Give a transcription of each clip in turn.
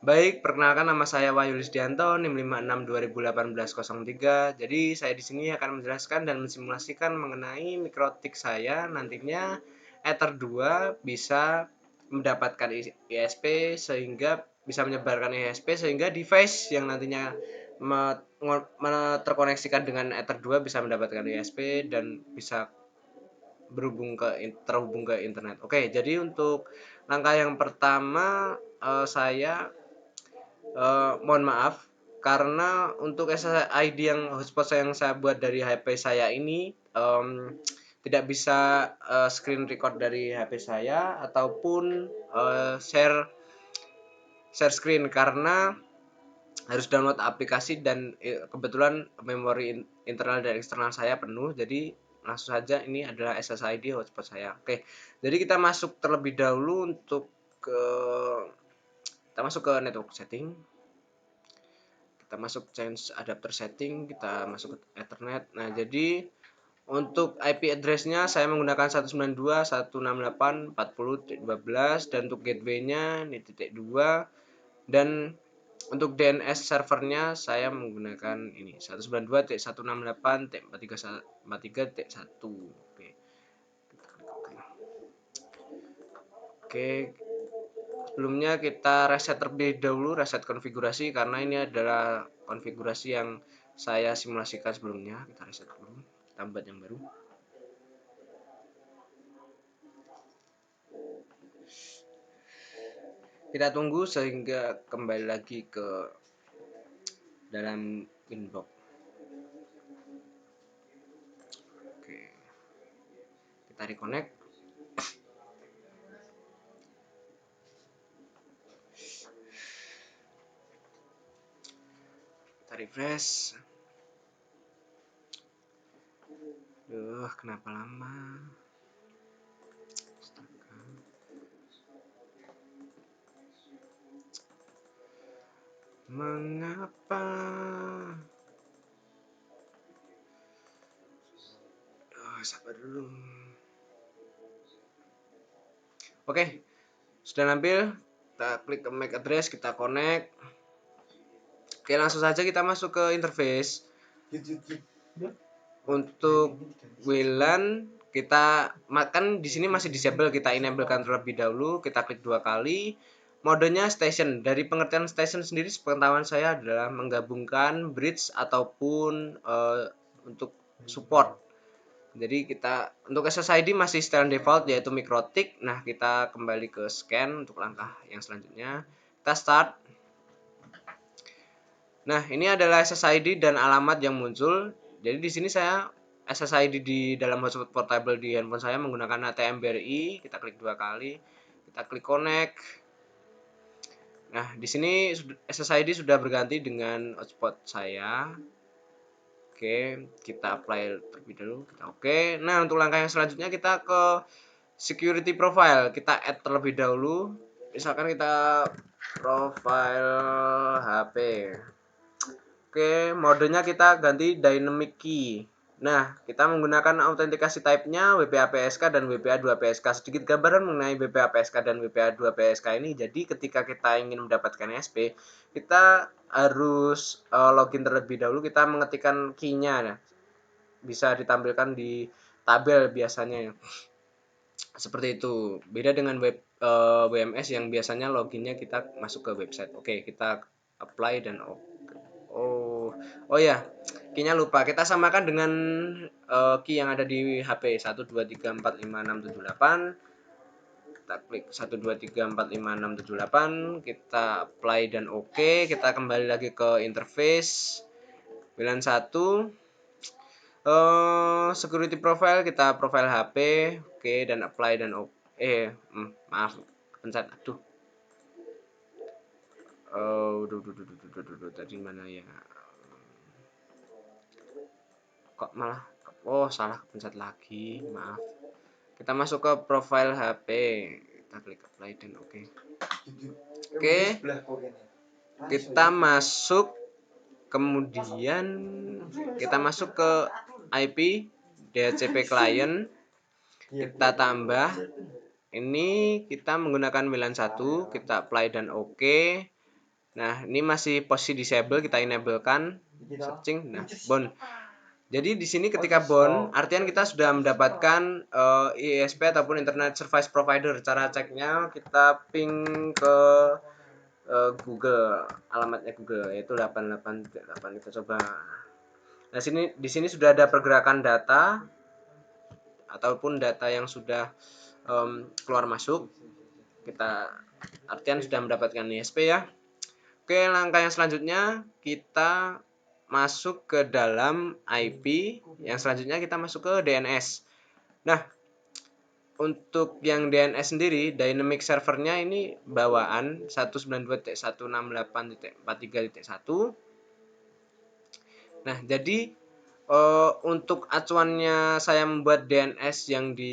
Baik, perkenalkan nama saya Wahyu Lisdianto, NIM 56 2018 03. Jadi saya di sini akan menjelaskan dan mensimulasikan mengenai mikrotik saya nantinya Ether 2 bisa mendapatkan ISP sehingga bisa menyebarkan ISP sehingga device yang nantinya terkoneksikan dengan Ether 2 bisa mendapatkan ISP dan bisa terhubung ke internet. Oke, jadi untuk langkah yang pertama saya mohon maaf karena untuk SSID yang hotspot yang saya buat dari HP saya ini tidak bisa screen record dari HP saya ataupun share screen karena harus download aplikasi dan kebetulan memori internal dan eksternal saya penuh, jadi langsung saja ini adalah SSID hotspot saya. Oke, jadi kita masuk terlebih dahulu untuk kita masuk ke network setting, kita masuk change adapter setting, kita masuk ke Ethernet. Nah, jadi untuk IP address-nya saya menggunakan 192.168.40.12 dan untuk gateway-nya ini titik 2 dan untuk DNS servernya saya menggunakan ini 192.168.43.1. Oke. Oke, sebelumnya kita reset terlebih dahulu, reset konfigurasi karena ini adalah konfigurasi yang saya simulasikan sebelumnya. Kita reset dulu, kita buat yang baru. Kita tunggu sehingga kembali lagi ke dalam inbox. Oke, kita reconnect. Kita refresh. Kenapa lama? Mengapa? Sabar dulu. Oke, sudah nampil. Kita klik ke MAC address, kita connect. Oke, langsung saja kita masuk ke interface. Untuk WLAN kita makan di sini masih disable, kita enablekan terlebih dahulu. Kita klik 2 kali. Modenya station. Dari pengertian station sendiri sepengetahuan saya adalah menggabungkan bridge ataupun untuk support. Jadi kita untuk SSID masih setelan default yaitu mikrotik. Nah, kita kembali ke scan untuk langkah yang selanjutnya. Kita start. Nah, ini adalah SSID dan alamat yang muncul. Jadi di sini saya SSID di dalam hotspot portable di handphone saya menggunakan ATM BRI. Kita klik 2 kali. Kita klik connect. Nah, di sini SSID sudah berganti dengan hotspot saya. Oke, kita apply terlebih dahulu. Kita oke. Nah, untuk langkah yang selanjutnya kita ke security profile. Kita add terlebih dahulu. Misalkan kita profile HP. Oke, modenya kita ganti dynamic key. Nah, kita menggunakan autentikasi type-nya WPA-PSK dan WPA2-PSK. Sedikit gambaran mengenai WPA-PSK dan WPA2-PSK ini. Jadi, ketika kita ingin mendapatkan SP, kita harus login terlebih dahulu. Kita mengetikkan key-nya. Nah, bisa ditampilkan di tabel biasanya. Seperti itu. Beda dengan WMS yang biasanya loginnya kita masuk ke website. Oke, kita apply dan oh ya, key-nya lupa. Kita samakan dengan key yang ada di HP 123456778. Kita klik 123456778, kita apply dan oke. Kita kembali lagi ke interface. Pilihan 1 security profile, kita profile HP, oke, dan apply dan maaf, pencet, aduh. Tadi mana ya? Kok malah salah pencet lagi, maaf. Kita masuk ke profile HP, kita klik apply dan oke. Kita masuk, kemudian kita masuk ke IP DHCP client, kita tambah. Ini kita menggunakan WLAN 1, kita apply dan oke. Nah, ini masih posisi disable, kita enablekan searching. Nah, bound. Jadi di sini ketika bound, artian kita sudah mendapatkan ISP ataupun Internet Service Provider. Cara ceknya kita ping ke Google, alamatnya Google yaitu 88.8. Kita coba. Nah, di sini sudah ada pergerakan data ataupun data yang sudah keluar masuk. Kita artian sudah mendapatkan ISP ya. Oke, langkah yang selanjutnya kita masuk ke dalam IP. Yang selanjutnya kita masuk ke DNS. Nah, untuk yang DNS sendiri, dynamic servernya ini bawaan 192.168.43.1. Nah, jadi untuk acuannya saya membuat DNS yang di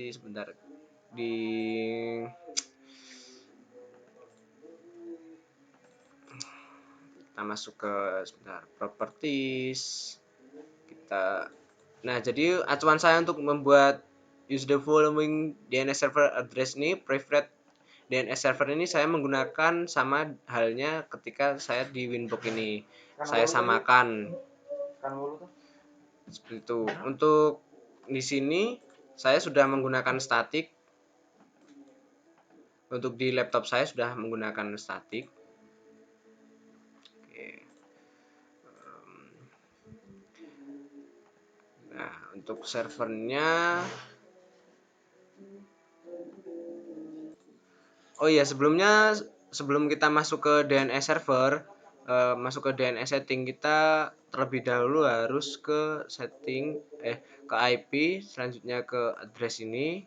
sebentar di kita masuk ke sebentar properties kita. Nah, jadi acuan saya untuk membuat use the following DNS server address ini, preferred DNS server ini saya menggunakan sama halnya ketika saya di Winbox ini. Saya samakan seperti itu. Untuk di sini saya sudah menggunakan static. Untuk di laptop saya sudah menggunakan static. Oke. Nah, untuk servernya, oh iya, sebelum kita masuk ke DNS server, masuk ke DNS setting, kita terlebih dahulu harus ke setting ke IP, selanjutnya ke address ini.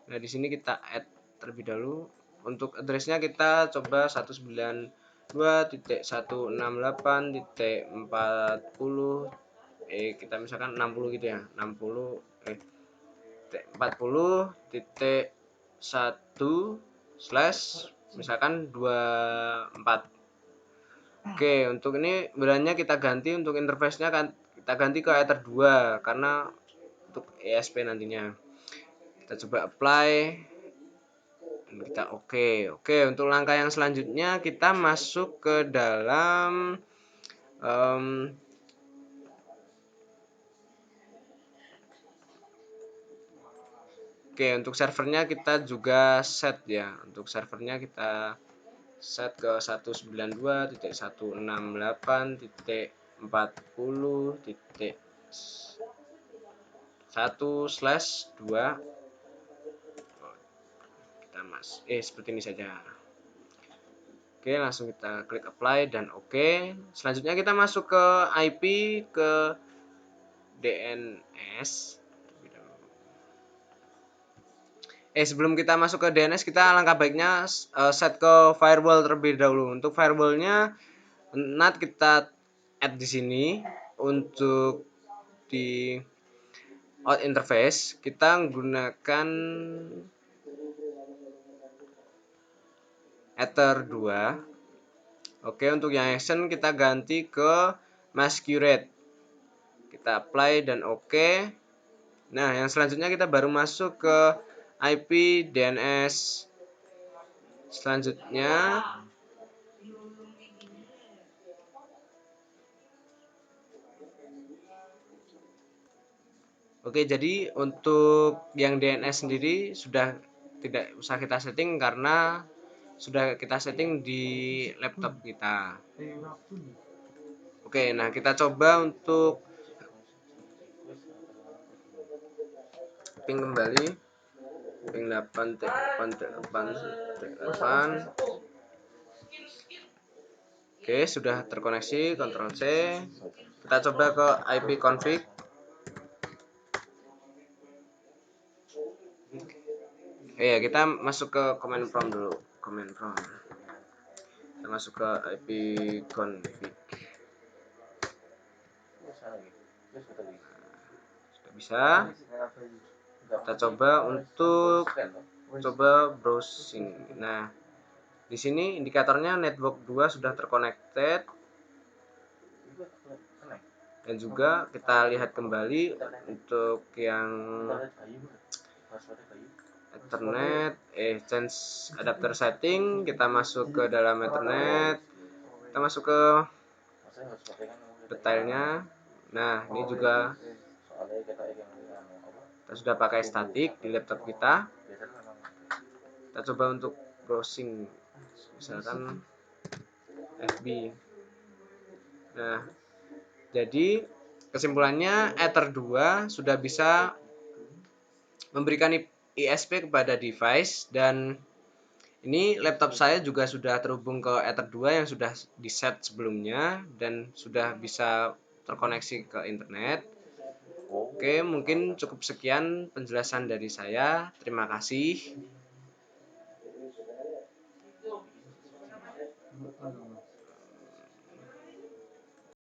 Nah, di sini kita add terlebih dahulu. Untuk addressnya kita coba 192.168.40, kita misalkan 60 gitu ya, 40 slash misalkan 24. Oke, untuk ini beranya kita ganti, untuk interface-nya kan kita ganti ke Ether 2 karena untuk ESP nantinya. Kita coba apply dan kita oke. Untuk langkah yang selanjutnya kita masuk ke dalam untuk servernya kita juga set ya. Untuk servernya kita set ke 192.168.1/2. Kita seperti ini saja. Oke, langsung kita klik apply dan oke. Selanjutnya kita masuk ke IP ke DNS. Sebelum kita masuk ke DNS, kita langkah baiknya set ke firewall terlebih dahulu. Untuk firewallnya, NAT kita add di sini. Untuk di out interface kita menggunakan Ether 2. Oke, untuk yang action kita ganti ke Masquerade. Kita apply dan oke. Nah, yang selanjutnya kita baru masuk ke IP DNS. Selanjutnya oke, jadi untuk yang DNS sendiri sudah tidak usah kita setting karena sudah kita setting di laptop kita. Oke, nah kita coba untuk ping kembali, ping 8.8.8. Oke, sudah terkoneksi, Ctrl C. Kita coba ke IP config. Kita masuk ke command prompt dulu. Command prompt. Kita masuk ke IP config. Sudah bisa. Kita coba untuk browsing. Nah, di sini indikatornya network 2 sudah terconnected. Dan juga kita lihat kembali untuk yang Ethernet, change adapter setting, kita masuk ke dalam Ethernet, kita masuk ke detailnya. Nah, ini juga kita sudah pakai statik di laptop kita. Kita coba untuk browsing, misalkan FB. Nah, jadi kesimpulannya Ether 2 sudah bisa memberikan ISP kepada device, dan ini laptop saya juga sudah terhubung ke Ether 2 yang sudah di set sebelumnya dan sudah bisa terkoneksi ke internet. Oke, mungkin cukup sekian penjelasan dari saya. Terima kasih.